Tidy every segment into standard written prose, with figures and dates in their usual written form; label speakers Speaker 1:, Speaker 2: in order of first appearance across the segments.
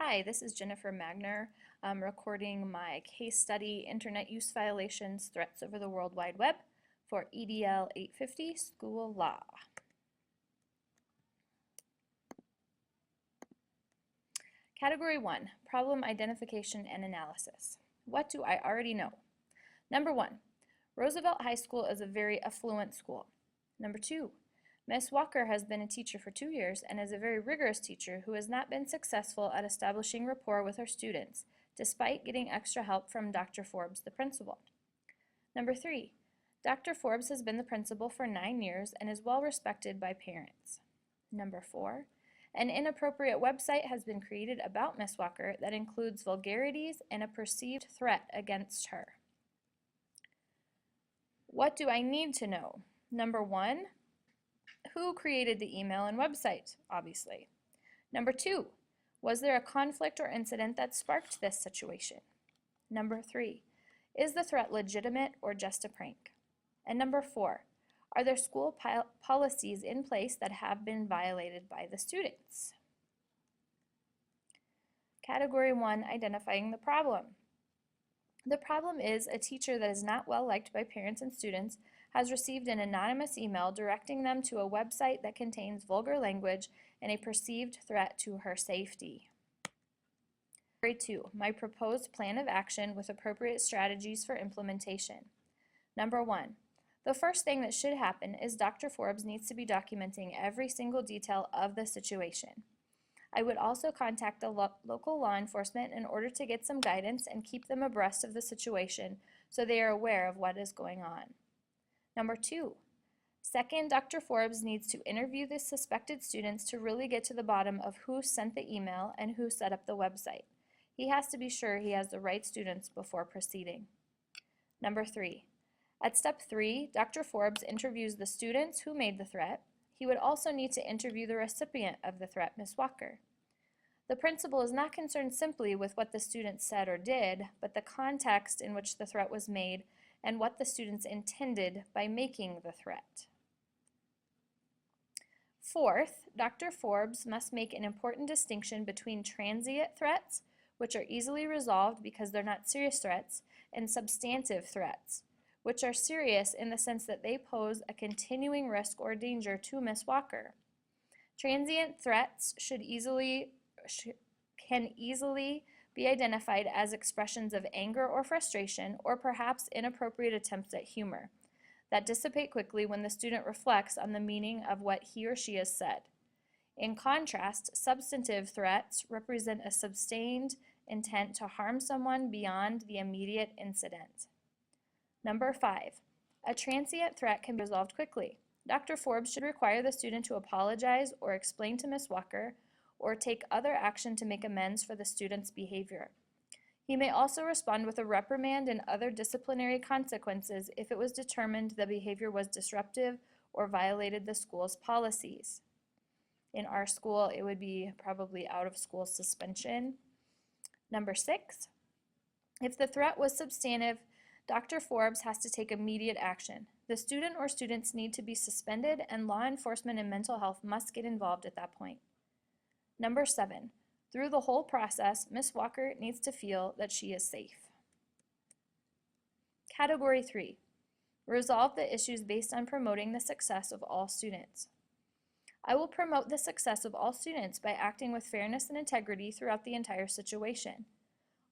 Speaker 1: Hi, this is Jennifer Magner. I'm recording my case study, Internet Use Violations, Threats Over the World Wide Web for EDL 850 School Law. Category 1, Problem Identification and Analysis. What do I already know? Number 1, Roosevelt High School is a very affluent school. Number 2, Ms. Walker has been a teacher for 2 years and is a very rigorous teacher who has not been successful at establishing rapport with her students, despite getting extra help from Dr. Forbes, the principal. Number 3, Dr. Forbes has been the principal for 9 years and is well respected by parents. Number 4, an inappropriate website has been created about Ms. Walker that includes vulgarities and a perceived threat against her. What do I need to know? Number 1, who created the email and website, obviously. Number 2, was there a conflict or incident that sparked this situation? Number 3, is the threat legitimate or just a prank? And number 4, are there school policies in place that have been violated by the students? Category 1, identifying the problem. The problem is a teacher that is not well liked by parents and students has received an anonymous email directing them to a website that contains vulgar language and a perceived threat to her safety. Category 2, my proposed plan of action with appropriate strategies for implementation. Number 1, the first thing that should happen is Dr. Forbes needs to be documenting every single detail of the situation. I would also contact the local law enforcement in order to get some guidance and keep them abreast of the situation so they are aware of what is going on. Number 2, second, Dr. Forbes needs to interview the suspected students to really get to the bottom of who sent the email and who set up the website. He has to be sure he has the right students before proceeding. Number 3, at step 3, Dr. Forbes interviews the students who made the threat. He would also need to interview the recipient of the threat, Ms. Walker. The principal is not concerned simply with what the students said or did, but the context in which the threat was made and what the students intended by making the threat. Fourth, Dr. Forbes must make an important distinction between transient threats, which are easily resolved because they're not serious threats, and substantive threats, which are serious in the sense that they pose a continuing risk or danger to Ms. Walker. Transient threats can easily be identified as expressions of anger or frustration, or perhaps inappropriate attempts at humor, that dissipate quickly when the student reflects on the meaning of what he or she has said. In contrast, substantive threats represent a sustained intent to harm someone beyond the immediate incident. Number 5, a transient threat can be resolved quickly. Dr. Forbes should require the student to apologize or explain to Ms. Walker or take other action to make amends for the student's behavior. He may also respond with a reprimand and other disciplinary consequences if it was determined the behavior was disruptive or violated the school's policies. In our school, it would be probably out-of-school suspension. Number 6, if the threat was substantive, Dr. Forbes has to take immediate action. The student or students need to be suspended, and law enforcement and mental health must get involved at that point. Number 7, through the whole process, Ms. Walker needs to feel that she is safe. Category 3, resolve the issues based on promoting the success of all students. I will promote the success of all students by acting with fairness and integrity throughout the entire situation.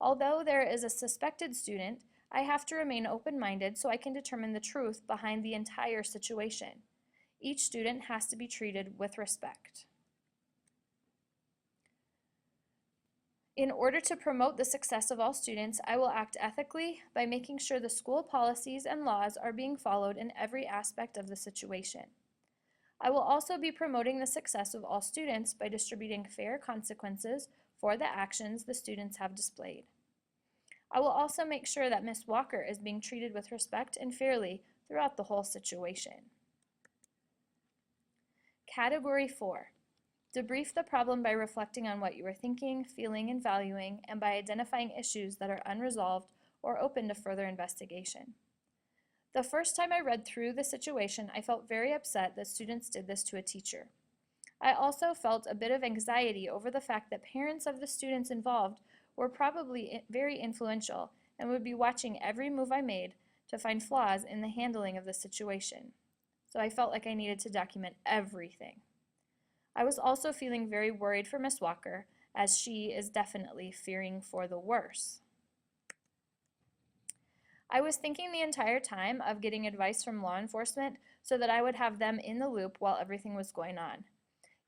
Speaker 1: Although there is a suspected student, I have to remain open-minded so I can determine the truth behind the entire situation. Each student has to be treated with respect. In order to promote the success of all students, I will act ethically by making sure the school policies and laws are being followed in every aspect of the situation. I will also be promoting the success of all students by distributing fair consequences for the actions the students have displayed. I will also make sure that Ms. Walker is being treated with respect and fairly throughout the whole situation. Category 4, debrief the problem by reflecting on what you are thinking, feeling, and valuing, and by identifying issues that are unresolved or open to further investigation. The first time I read through the situation, I felt very upset that students did this to a teacher. I also felt a bit of anxiety over the fact that parents of the students involved were probably very influential and would be watching every move I made to find flaws in the handling of the situation. So I felt like I needed to document everything. I was also feeling very worried for Miss Walker, as she is definitely fearing for the worse. I was thinking the entire time of getting advice from law enforcement so that I would have them in the loop while everything was going on.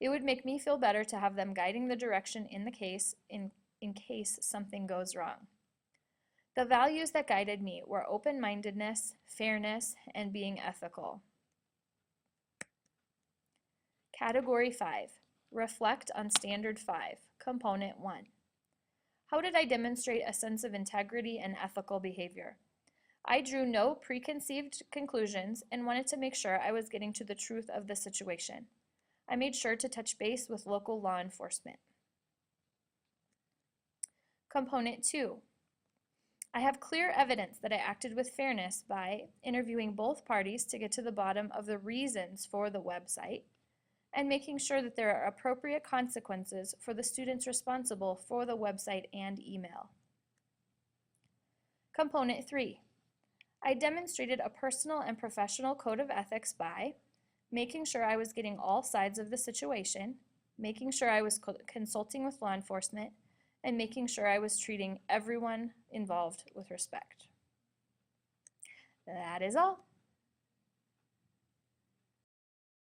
Speaker 1: It would make me feel better to have them guiding the direction in the case in case something goes wrong. The values that guided me were open-mindedness, fairness, and being ethical. Category 5. Reflect on Standard 5, Component 1. How did I demonstrate a sense of integrity and ethical behavior? I drew no preconceived conclusions and wanted to make sure I was getting to the truth of the situation. I made sure to touch base with local law enforcement. Component 2. I have clear evidence that I acted with fairness by interviewing both parties to get to the bottom of the reasons for the website and making sure that there are appropriate consequences for the students responsible for the website and email. Component 3. I demonstrated a personal and professional code of ethics by making sure I was getting all sides of the situation, making sure I was consulting with law enforcement, and making sure I was treating everyone involved with respect. That is all.